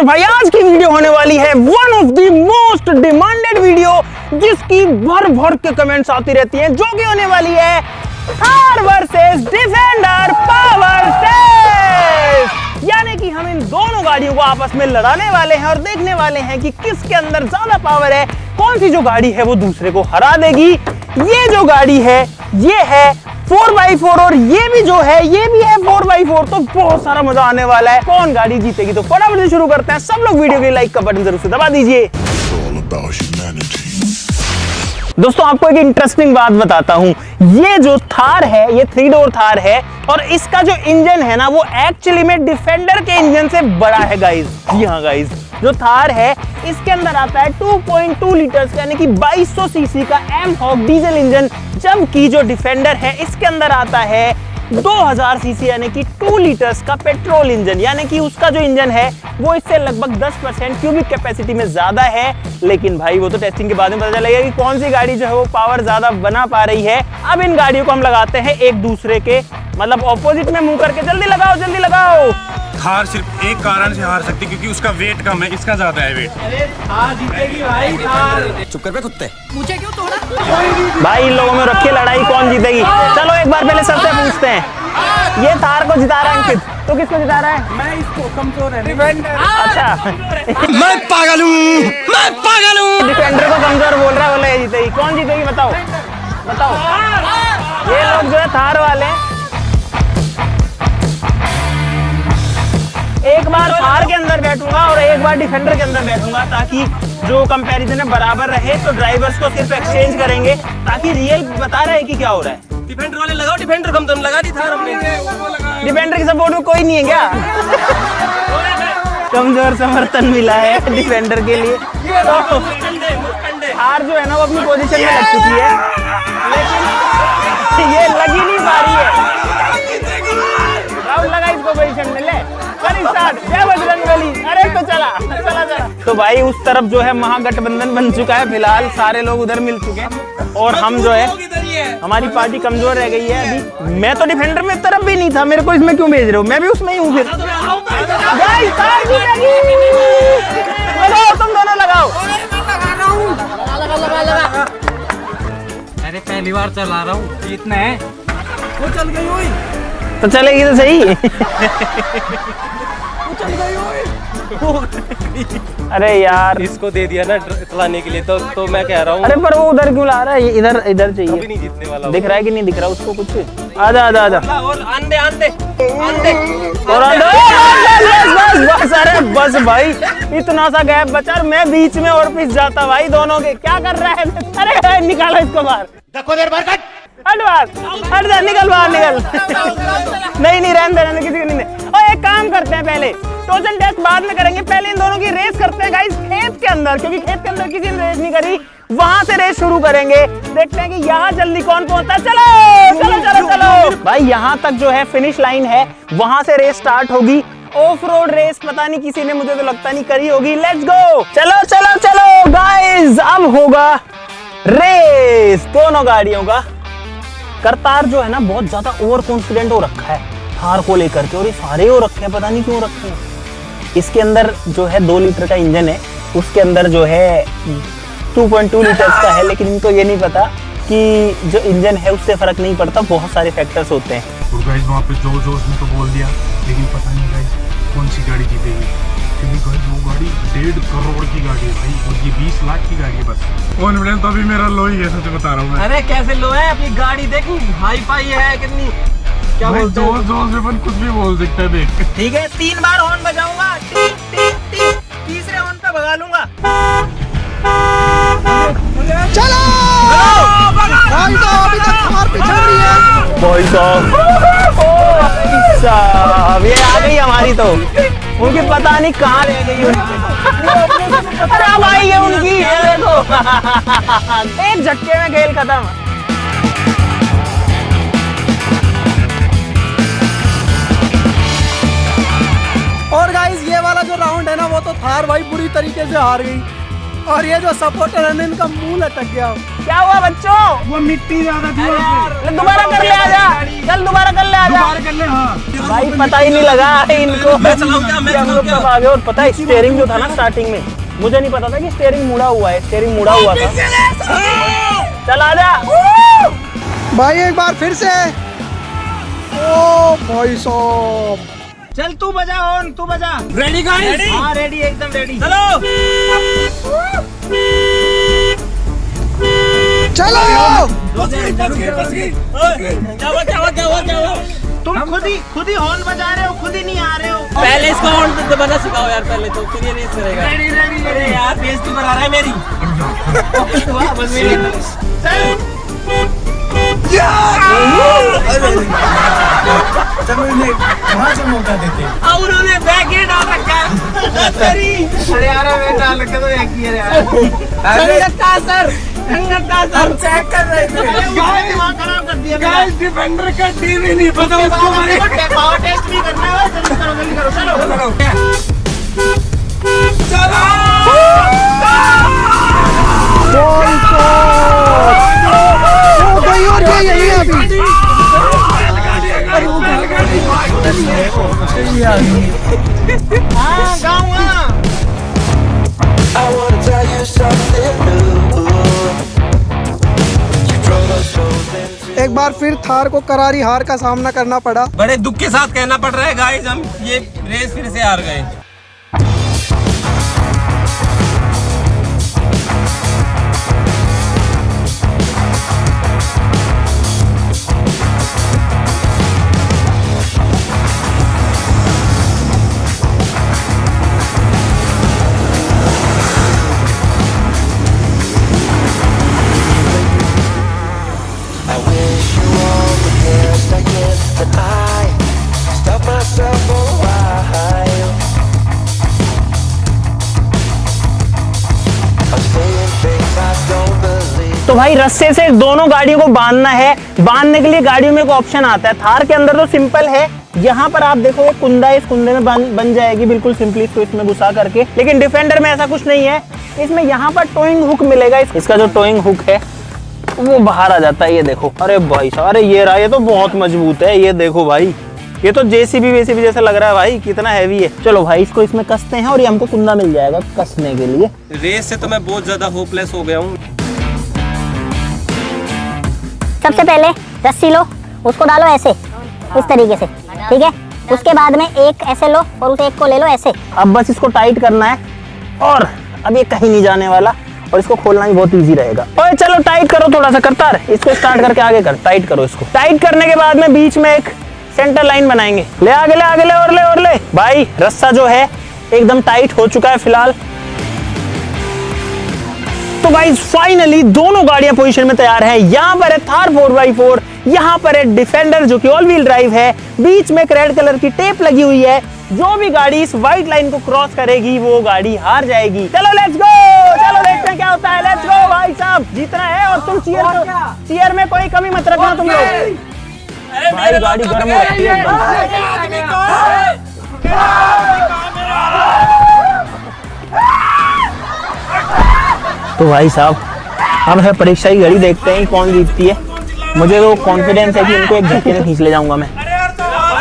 और भाई आज की वीडियो होने वाली है one of the most demanded video, जिसकी भर भर के कमेंट्स आती रहती हैं, जो कि होने वाली है Thar versus Defender power test. यानी कि हम इन दोनों गाड़ियों को आपस में लड़ाने वाले हैं और देखने वाले हैं कि किसके अंदर ज्यादा पावर है, कौन सी जो गाड़ी है वो दूसरे को हरा देगी। ये जो गाड़ी है ये है 4x4 और ये भी जो है ये भी है 4x4, तो बहुत सारा मजा आने वाला है। कौन गाड़ी जीतेगी, तो फटाफट से शुरू करते हैं। सब लोग वीडियो के लाइक का बटन जरूर से दबा दीजिए। दोस्तों आपको एक इंटरेस्टिंग बात बताता हूं, ये जो थार है ये 3 डोर थार है और इसका जो इंजन है ना वो एक्चुअली में डिफेंडर के इंजन से बड़ा है गाइस। जी हाँ गाइस, जो थार है इसके अंदर आता है 2.2 लीटर्स यानी कि 2200 सीसी का एम-हॉक डीजल इंजन, जबकि जो डिफेंडर है इसके अंदर आता है 2000 सीसी यानी कि 2 लीटर्स का पेट्रोल इंजन। यानी कि उसका जो इंजन है वो इससे लगभग 10% क्यूबिक कैपेसिटी में ज्यादा है। लेकिन भाई वो तो टेस्टिंग के बाद में पता चलेगा कि कौन सी गाड़ी जो है वो पावर ज्यादा बना पा रही है। अब इन गाड़ियों को हम लगाते हैं एक दूसरे के मतलब ऑपोजिट में मुंह करके। जल्दी लगाओ जल्दी लगाओ। थार सिर्फ एक कारण से हार सकती क्योंकि उसका वेट कम है, इसका ज्यादा है वेट। अरे थार जीतेगी भाई, थार। चुप कर बे कुत्ते। मुझे क्यों तोड़ा? भाई इन लोगों में रखी लड़ाई कौन जीतेगी। चलो एक बार पहले सबसे पूछते हैं, ये थार को जिता रहा है अंकित, तो किसको जिता रहा है? मैं इसको कमजोर है डिफेंडर। अच्छा मैं पागल हूँ। डिफेंडर को कमजोर बोल रहा है, बोले ये जीतेगी। कौन जीतेगी बताओ बताओ। ये लोग जो है थार वाले हैं। एक बार थार के अंदर बैठूंगा और एक बार डिफेंडर के अंदर बैठूंगा, ताकि जो कंपैरिजन है बराबर रहे। तो ड्राइवर्स को सिर्फ एक्सचेंज करेंगे ताकि रियल बता रहे हैं कि क्या हो रहा है। डिफेंडर वाले लगाओ, डिफेंडर कम तुम लगा दी थार अपने। डिफेंडर की सपोर्ट में कोई नहीं है क्या? कमजोर समर्थन मिला है डिफेंडर के लिए। तो थार जो है ना वो अपनी पोजीशन में लग चुकी है, लेकिन ये लग ही नहीं पा रही है। राउंड लगा इसको पोजीशन में, ले स्टार्ट। जय बजरंगबली। अरे तो चला चला चला। तो भाई उस तरफ जो है महागठबंधन बन चुका है, फिलहाल सारे लोग उधर मिल चुके हैं और हम जो है हमारी पार्टी कमजोर रह गई है। अभी मैं तो डिफेंडर में तरफ भी नहीं था, मेरे को इसमें क्यों भेज रहे हो? मैं भी उसमें ही हूँ। फिर लगाओ, तुम दोनों लगाओ। अरे पहली बार चला रहा हूँ, जीतना है। वो चल गई हुई तो चलेगी तो सही। वो चल गई हुई। अरे यार इसको दे दिया ना चलाने के लिए, तो मैं कह रहा हूँ। अरे पर वो उधर क्यों ला रहा है? इधर इधर कभी चाहिए। नहीं जीतने वाला। दिख रहा है कि नहीं दिख रहा उसको कुछ? आजा आजा आजा और आंदे आंदे आंदे और बस। अरे बस भाई, इतना सा गैप बचा और मैं बीच में और पिस जाता भाई दोनों के। क्या कर रहा है? अरे निकालो इसको बाहर। हट जा, निकल बाहर निकल। नहीं नहीं रहने किसी को नहीं। और एक काम करते हैं, पहले टोचन टेस्ट बाद में करेंगे, पहले इन दोनों की रेस करते हैं गाइस खेत के अंदर, क्योंकि खेत के अंदर किसी ने रेस नहीं करी। वहां से रेस शुरू करेंगे, देखते हैं कि यहाँ जल्दी कौन पहुंचता है। चलो चलो चलो चलो भाई, यहाँ तक जो है फिनिश लाइन है, वहां से रेस स्टार्ट होगी। ऑफ रोड रेस पता नहीं किसी ने, मुझे तो लगता नहीं करी होगी। लेट्स गो, चलो चलो चलो गाइस, अब होगा रेस दोनों गाड़ियों का। करतार जो है ना बहुत ज्यादा ओवर कॉन्फिडेंट हो रखा है थार को लेकर के, और ये सारे हो रखे हैं, पता नहीं क्यों रखे हैं। इसके अंदर जो है 2 लीटर का इंजन है, उसके अंदर जो है 2.2 लीटर्स का है, लेकिन इनको ये नहीं पता कि जो इंजन है उससे फर्क नहीं पड़ता, बहुत सारे फैक्टर्स होते हैं। और गाइस वहाँ पे जो उसने तो बोल दिया, लेकिन पता नहीं गाइस कौन सी गाड़ी जीतेगी, क्योंकि गाइस वो गाड़ी 1.5 करोड़ की गाड़ी है भाई, और ये 20 लाख की गाड़ी है। बस कॉन्फिडेंस तो अभी मेरा लो ही है, सच बता रहा हूँ मैं। अरे कैसे लो है, अपनी गाड़ी देखी हाई फाई है कितनी। क्या बोलते हो? जोर से अपन कुछ भी बोल सकते हैं, देख। ठीक है, 3 बार हॉर्न बजाऊंगा, टिक टिक टिक, तीसरे हॉर्न पे भगा लूंगा। चलो भाई, तो अभी तक थार पीछे हो रही है। भाई साहब ये आ गई हमारी, तो उनकी पता नहीं कहाँ रह गई। अरे भाई ये उनकी है, देखो। एक झटके में खेल खत्म। और गाइस ये वाला जो राउंड है ना वो तो थार भाई बुरी तरीके से हार गई। और ये जो सपोर्टर है इनका मुंह लटक गया। क्या हुआ बच्चों? वो मिट्टी ज्यादा थी वहाँ पे। ले दोबारा कर ले, आजा चल दोबारा कर ले, आजा बाहर कर ले। हाँ भाई पता ही नहीं लगा इनको मैं चलाऊं क्या? मैं कि हम लोग चलाऊं कब क्या? आगे। और पता है स्टीयरिंग जो था ना स्टार्टिंग में, मुझे नहीं पता था कि स्टीयरिंग मुड़ा हुआ है। स्टीयरिंग मुड़ा हुआ था। चल आजा। भाई एक बार फिर से। ओ भाई साहब, चल तू बजा ऑन, तू बजा। Ready guys? हाँ रेडी, एकदम रेडी। चलो। चलो। क्या हुआ? तुम खुद ही हॉर्न बजा रहे हो, खुद ही नहीं आ रहे हो। पहले इसको ऑन दबाना सिखाओ यार, पहले तो फिर ये नहीं करेगा। अरे यार बेइज्जती बना रहा है मेरी। बस मेरी उन्होंने बैक ही डाल रखा है। अरे यार मैं डाल रखा तो एक ही है यार। सर हम चेक कर रहे थे। दिमाग खराब कर दिया। गाइस डिफेंडर का टीम ही नहीं पता उसको। पावर टेस्ट भी करना है। जल्दी करो चलो। कोई और नहीं है ये अभी। हाँ गाँव I wanna tell you something new. You drove us so into एक बार फिर थार को करारी हार का सामना करना पड़ा। बड़े दुख के साथ कहना पड़ रहा है गाइस, हम ये रेस फिर से हार गए। I wish you all the best again, and I stopped myself for a while. I'm saying things I don't believe. तो भाई रस्से से दोनों गाड़ियों को बांधना है। बांधने के लिए गाड़ियों में एक ऑप्शन आता है। थार के अंदर तो सिंपल है, यहाँ पर आप देखो एक कुंदा है, इस कुंदे में बन जाएगी बिल्कुल सिंपली इसको इसमें घुसा करके। लेकिन डिफेंडर में ऐसा कुछ नहीं है। इसमें यहाँ पर टोइंग हुक मिलेगा। इसका जो टोइंग हुक है वो बाहर आ जाता है। ये देखो, अरे भाई साहब, अरे ये रहा, ये तो बहुत मजबूत है। ये देखो भाई, ये तो जेसीबी वेसीबी जैसा लग रहा है भाई, कितना हैवी है। चलो भाई इसको इसमें कसते हैं और ये हमको कुंदा मिल जाएगा कसने के लिए। रेस से तो मैं बहुत ज्यादा होपलेस हो गया हूँ। सबसे पहले रस्सी लो, उसको डालो ऐसे इस तरीके से, ठीक है। उसके बाद में एक ऐसे लो और उस एक को ले लो ऐसे। अब बस इसको टाइट करना है और अब ये कहीं नहीं जाने वाला और इसको खोलना भी बहुत इजी रहेगा। ओए चलो टाइट करो थोड़ा सा, करतार इसको स्टार्ट करके आगे कर, टाइट करो इसको। टाइट करने के बाद में बीच में एक सेंटर लाइन बनाएंगे। ले आगे ले आगे ले और ले भाई, रस्सा जो है एकदम टाइट हो चुका है फिलहाल। तो गाइस फाइनली दोनों गाड़ियां पोजीशन में तैयार हैं। यहाँ पर है थार 4x4, यहाँ पर है डिफेंडर जो कि ऑल व्हील ड्राइव है। बीच में एक रेड कलर की टेप लगी हुई है। जो भी गाड़ी इस व्हाइट लाइन को क्रॉस करेगी वो गाड़ी हार जाएगी। चलो लेट्स गो, चलो देखते हैं क्या होता है। लेट्स गो भाई साहब, जीतना है। और तुम चीयर में कोई कमी मत रखना तुम लोग। भाई गाड़ी गर्म हो रही है तो भाई साहब अब है परीक्षा की घड़ी, देखते हैं कौन जीतती है। मुझे तो कॉन्फिडेंस है कि इनको एक झटके में खींच ले जाऊंगा मैं,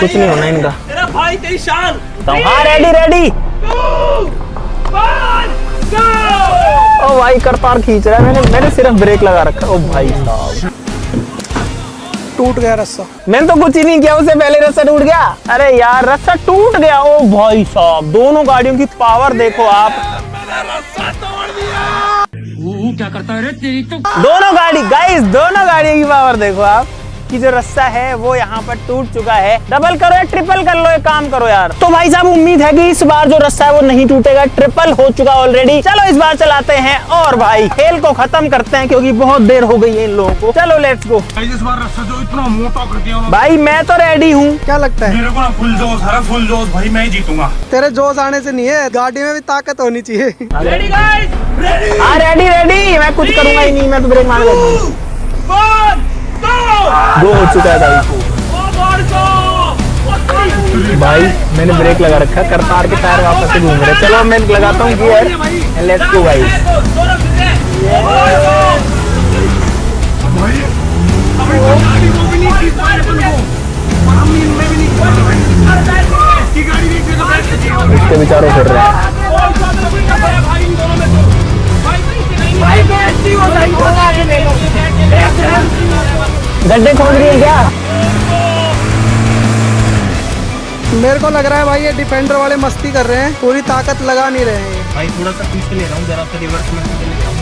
कुछ नहीं होना इनका। तेरा भाई तेरी शान। हाँ रेडी। ओ भाई करतार खींच रहा है, मैंने सिर्फ ब्रेक लगा रखा। ओ भाई साहब टूट गया रस्सा। मैंने तो कुछ ही नहीं किया, उससे पहले रस्सा टूट गया। अरे यार रस्सा टूट गया। ओ भाई साहब दोनों गाड़ियों की पावर देखो आप। क्या करता है रे तेरी तो। दोनों गाड़ी गाइस, दोनों गाड़ियों की पावर देखो आप कि जो रस्सा है वो यहाँ पर टूट चुका है। डबल करो या ट्रिपल कर लो, एक काम करो यार। तो भाई साहब उम्मीद है कि इस बार जो रस्सा है वो नहीं टूटेगा, ट्रिपल हो चुका ऑलरेडी। चलो इस बार चलाते हैं और भाई खेल को खत्म करते हैं क्योंकि बहुत देर हो गई है इन लोगों को। चलो लेट्स गो। इस बार रस्सा जो इतना मोटा कर दिया भाई मैं तो रेडी हूँ। क्या लगता है? मेरे को ना फुल जोश है, फुल जोश भाई, मैं ही जीतूंगा। तेरे जोश आने से नहीं है, गाड़ी में भी ताकत होनी चाहिए। Ready guys, ready. हाँ रेडी। मैं कुछ करूंगा ही नहीं, मैं तो ब्रेक मार लेता। दो हो चुका है भाई। भाई मैंने ब्रेक लगा रखा, करतार के टायर वापस से घूम रहे। चलो मैं लगाता हूँ गियर, लेट्स गो भाई। इसके बेचारे फिर रहे हैं। गड्ढे खोद रही है क्या? मेरे को लग रहा है भाई ये डिफेंडर वाले मस्ती कर रहे हैं, पूरी ताकत लगा नहीं रहे हैं। भाई थोड़ा सा पीछे ले रहा हूँ, जरा सा रिवर्स में ले रहा हूँ।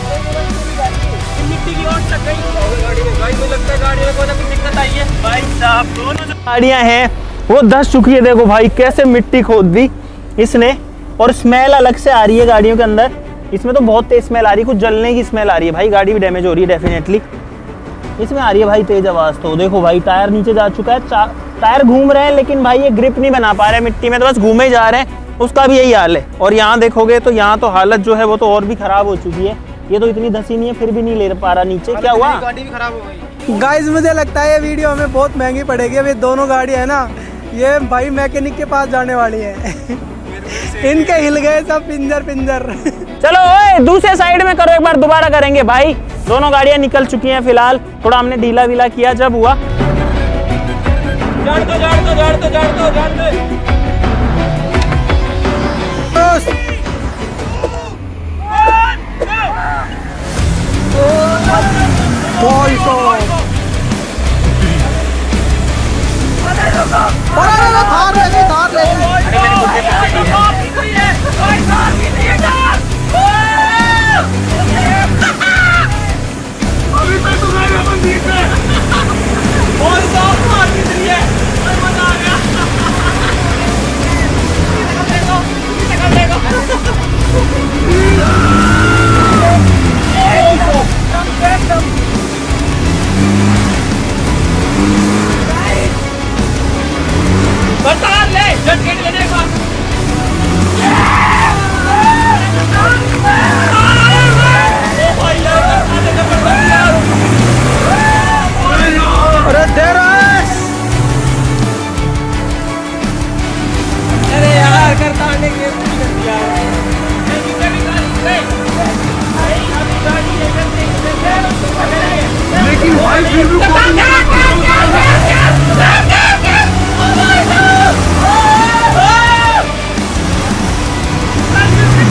मिट्टी की ओर टक गई गाड़ी में। भाई मुझे लगता है गाड़ी में कोई ना कोई दिक्कत आई है। भाई साहब दोनों जो गाड़ियां हैं वो धस चुकी है। देखो भाई कैसे मिट्टी खोद दी इसने, और स्मेल अलग से आ रही है गाड़ियों के अंदर। इसमें तो बहुत तेज स्मेल आ रही है, कुछ जलने की स्मेल आ रही है भाई। गाड़ी भी डैमेज हो रही है डेफिनेटली, इसमें आ रही है भाई तेज आवाज। तो देखो भाई टायर नीचे जा चुका है, टायर घूम रहे हैं लेकिन भाई ये ग्रिप नहीं बना पा रहे हैं मिट्टी में, तो बस घूमे जा रहे हैं। उसका भी यही हाल है। और यहाँ देखोगे तो यहाँ तो हालत जो है वो तो और भी खराब हो चुकी है। ये तो इतनी धसी नहीं है फिर भी नहीं ले पा रहा नीचे। क्या हुआ? गाड़ी भी खराब हो गई। गाइस मुझे लगता है ये वीडियो हमें बहुत महंगी पड़ेगी। अब ये दोनों गाड़ी है ना, ये भाई मैकेनिक के पास जाने वाली है। इनके हिल गए सब पिंजर। चलो ओए दूसरे साइड में करो, एक बार दोबारा करेंगे भाई। दोनों गाड़ियां निकल चुकी हैं फिलहाल, थोड़ा हमने ढीला विला किया जब हुआ। जाड़ दो। भाई साहब धार ले। अरे दे रहा अरे यार करता ने ये कर दिया। लेकिन भाई फिर भी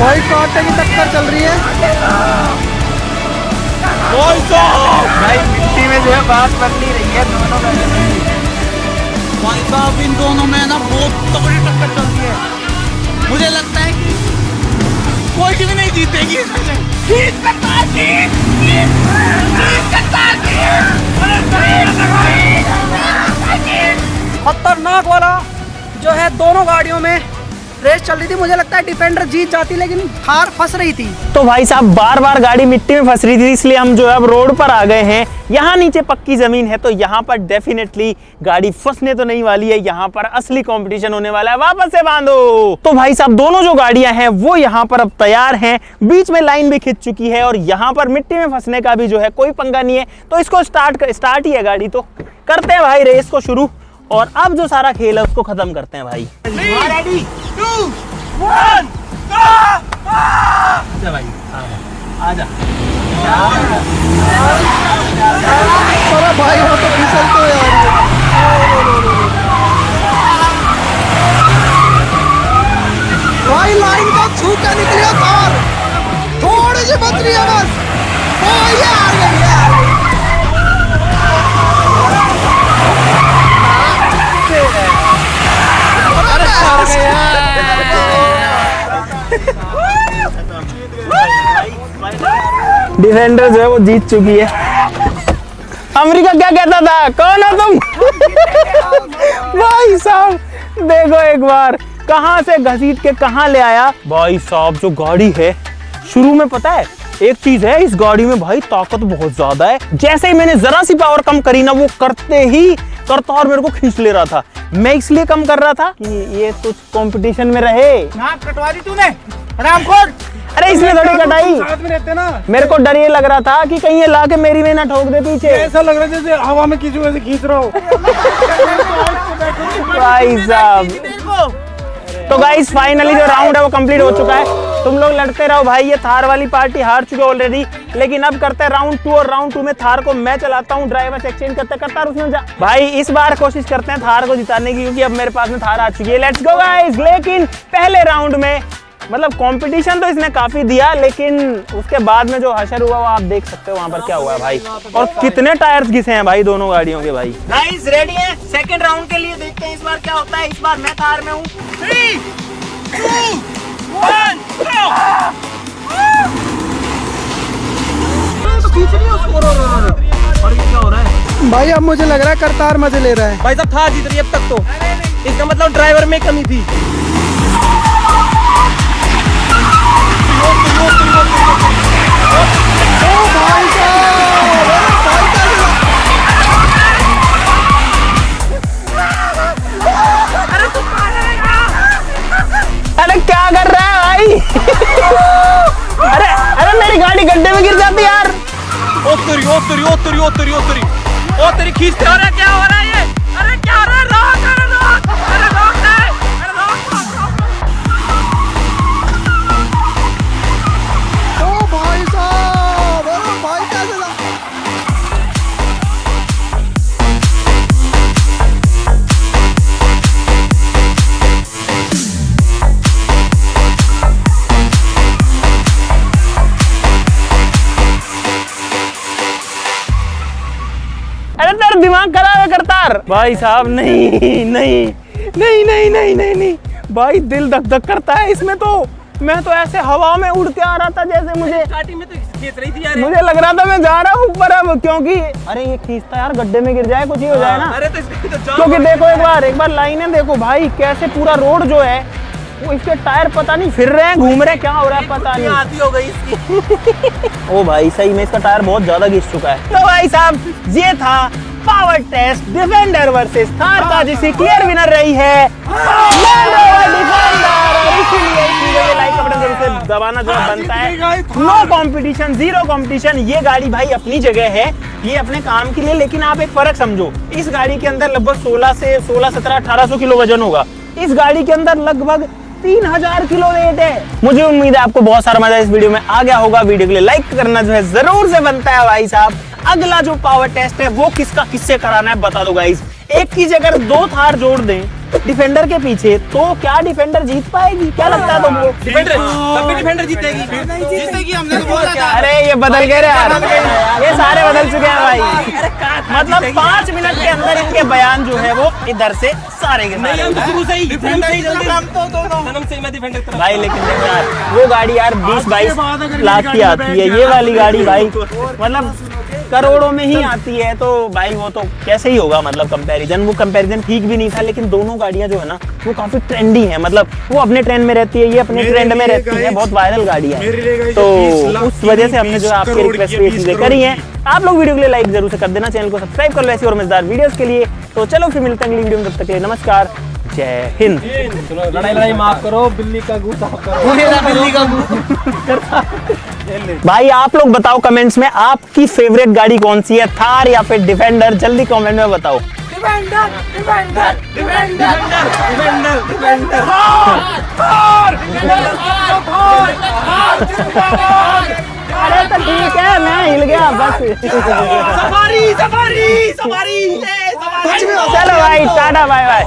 भाई कांटे की टक्कर चल रही है। भाई मिट्टी में जो है बात बन नहीं रही है दोनों में। भाई साहब इन दोनों में ना बहुत तगड़ी टक्कर चलती है। मुझे लगता है कि कोई भी नहीं जीतेगी। खतरनाक वाला जो है दोनों गाड़ियों में रेस चल रही थी। मुझे लगता है डिफेंडर जीत जाती लेकिन थार फंस रही थी। तो भाई साहब बार बार गाड़ी मिट्टी में फंस रही थी, इसलिए हम जो है अब रोड पर आ गए हैं। यहाँ नीचे पक्की जमीन है तो यहाँ पर डेफिनेटली गाड़ी फंसने तो नहीं वाली है। यहाँ पर असली कंपटीशन होने वाला है, वापस से बांधो। तो भाई साहब दोनों जो गाड़ियां हैं वो यहाँ पर अब तैयार हैं, बीच में लाइन भी खिंच चुकी है और यहाँ पर मिट्टी में फंसने का भी जो है कोई पंगा नहीं है। तो इसको स्टार्ट ही है गाड़ी, तो करते हैं भाई रेस को शुरू, और अब जो सारा खेल है उसको खत्म करते हैं भाई। रेडी 2 1 आजा भाई आजा। अरे भाई वो तो फिसलते यार। भाई लाइन का छू के निकली है कार, थोड़ी सी बच रही है बस। ओ ये आ गई यार। डिफेंडर जो है वो जीत चुकी है। अमेरिका क्या कहता था, कौन हो तुम? भाई साहब देखो एक बार कहां से घसीट के कहां ले आया। भाई साहब जो गाड़ी है, शुरू में पता है एक चीज है, इस गाड़ी में भाई ताकत बहुत ज्यादा है। जैसे ही मैंने जरा सी पावर कम करी ना, वो करते ही करतार मेरे को खींच ले रहा था। मैं इसलिए कम कर रहा था कि ये कुछ कंपटीशन में रहे। नाक कटवा दी तूने, रामखोर। अरे इसमें थोड़ी कटाई, साथ में रहते ना। मेरे को डर ये लग रहा था कि कहीं ये ला के मेरी में ना ठोक दे पीछे। ऐसा लग रहा है जैसे हवा में किसी वजह से खींच रहा हो। भाई साहब, तो गाइस फाइनली जो राउंड है वो कंप्लीट हो चुका है। तुम लोग लड़ते रहो भाई, ये थार वाली पार्टी हार चुके ऑलरेडी। लेकिन अब करते हैं राउंड 2 और राउंड 2 में थार को मैं चलाता हूँ, ड्राइवर एक्सचेंज करते करता उसमें जा भाई। इस बार कोशिश करते हैं थार को जिताने की, क्योंकि अब मेरे पास में थार आ चुकी है। Let's go guys. लेकिन पहले राउंड में मतलब कंपटीशन तो इसने काफी दिया, लेकिन उसके बाद में जो हशर हुआ वो आप देख सकते हो वहां पर क्या हुआ है भाई। और कितने टायर्स घिसे हैं भाई दोनों गाड़ियों के भाई। गाइस रेडी हैं सेकंड राउंड के लिए, देखते हैं इस बार क्या होता है। इस बार मैं थार में हूँ। 3 2 1 और क्या हो रहा है भाई अब मुझे लग रहा है करतार मजे ले रहा है। भाई साहब? थार जीत रही है अब तक तो। इसका मतलब ड्राइवर में कमी थी। अरे क्या कर रहा है भाई? अरे अरे मेरी गाड़ी गड्ढे में गिर जाती यार। ओ तेरी खींचते हो रहा, क्या हो रहा है ये? अरे क्या हो रहा है? रोक, अरे रोक, अरे रोक नहीं, अरे रोक। ओ भाई साहब, अरे भाई क्या चला? अरे तेरा दिमाग खराब है करतार। भाई साहब नहीं नहीं नहीं नहीं नहीं नहीं नहीं भाई, दिल धक धक करता है इसमें तो। मैं तो ऐसे हवा में उड़ के आ रहा था जैसे मुझे स्टार्टिंग में तो खींच रही थी यार। मुझे लग रहा था मैं जा रहा हूँ ऊपर अब, क्योंकि अरे ये खींचता यार गड्ढे में गिर जाए, कुछ ही हो जाए ना। अरे तो इसमें तो जाओ। क्योंकि देखो एक बार लाइनें देखो भाई, कैसे पूरा रोड जो है वो इसके टायर पता नहीं फिर रहे हैं, घूम रहे हैं, क्या हो रहा है पता नहीं। आती हो गई इसकी। ओ भाई सही में इसका टायर बहुत ज्यादा घिस चुका है। तो भाई साहब ये था power test Defender versus Thar का, जिसकी क्लियर विनर रही है लैंड रोवर डिफेंडर। और इसीलिए इस वीडियो को लाइक का बटन जरूर से दबाना जो बनता है। No competition, zero competition. ये गाड़ी भाई अपनी जगह है, ये अपने काम के लिए, लेकिन आप एक फर्क समझो। इस गाड़ी के अंदर लगभग 16 से 16, 17, 1800 किलो वजन होगा। इस गाड़ी के अंदर लगभग 3000 किलो वेट है। मुझे उम्मीद है आपको बहुत सारा मजा इस वीडियो में आ गया होगा। वीडियो के लिए लाइक करना जो है जरूर से बनता है भाई साहब। अगला जो पावर टेस्ट है वो किससे कराना है बता दो गाइस। एक की जगह 2 थार जोड़ दें डिफेंडर के पीछे, तो क्या डिफेंडर जीत पाएगी? क्या लगता है तुमको? डिफेंडर, तब भी डिफेंडर जीतेगी। जीतेगी, हमने तो बोला था। अरे ये बदल गए रे यार, ये सारे बदल चुके हैं भाई। मतलब 5 मिनट के अंदर इनके बयान जो है वो इधर से सारे के सारे। हम तो शुरू से ही जन्म से ही मैं डिफेंडर भाई। लेकिन देखो यार वो गाड़ी यार 20-22 लाख की आती है, ये वाली गाड़ी भाई मतलब करोड़ों में ही आती है। तो भाई वो तो कैसे ही होगा मतलब कंपैरिजन, वो कंपैरिजन ठीक भी नहीं था। लेकिन दोनों गाड़ियां जो है ना वो काफी ट्रेंडी हैं, मतलब वो अपने ट्रेंड में रहती है, ये अपने ट्रेंड में रहती है, बहुत वायरल गाड़ी है। तो उस वजह से हमने जो आपके रिक्वेस्ट पे चीजें करी हैं। आप लोग वीडियो के लिए लाइक जरूर से कर देना, चैनल को सब्सक्राइब कर लो ऐसी और मजेदार वीडियोस के लिए। तो चलो फिर मिलते हैं अगली वीडियो में, तब तक के लिए नमस्कार, जय हिंद। लड़ाई माफ करो, बिल्ली का गू साफ करो। बिल्ली का गू। भाई आप लोग बताओ कमेंट्स में आपकी फेवरेट गाड़ी कौन सी है, थार या फिर डिफेंडर? जल्दी कमेंट में बताओ। Defender, defender, defender, defender, defender. अरे तो ठीक है, मैं हिल गया बस। सवारी, सवारी, सवारी। चलो भाई, टाटा, बाय बाय।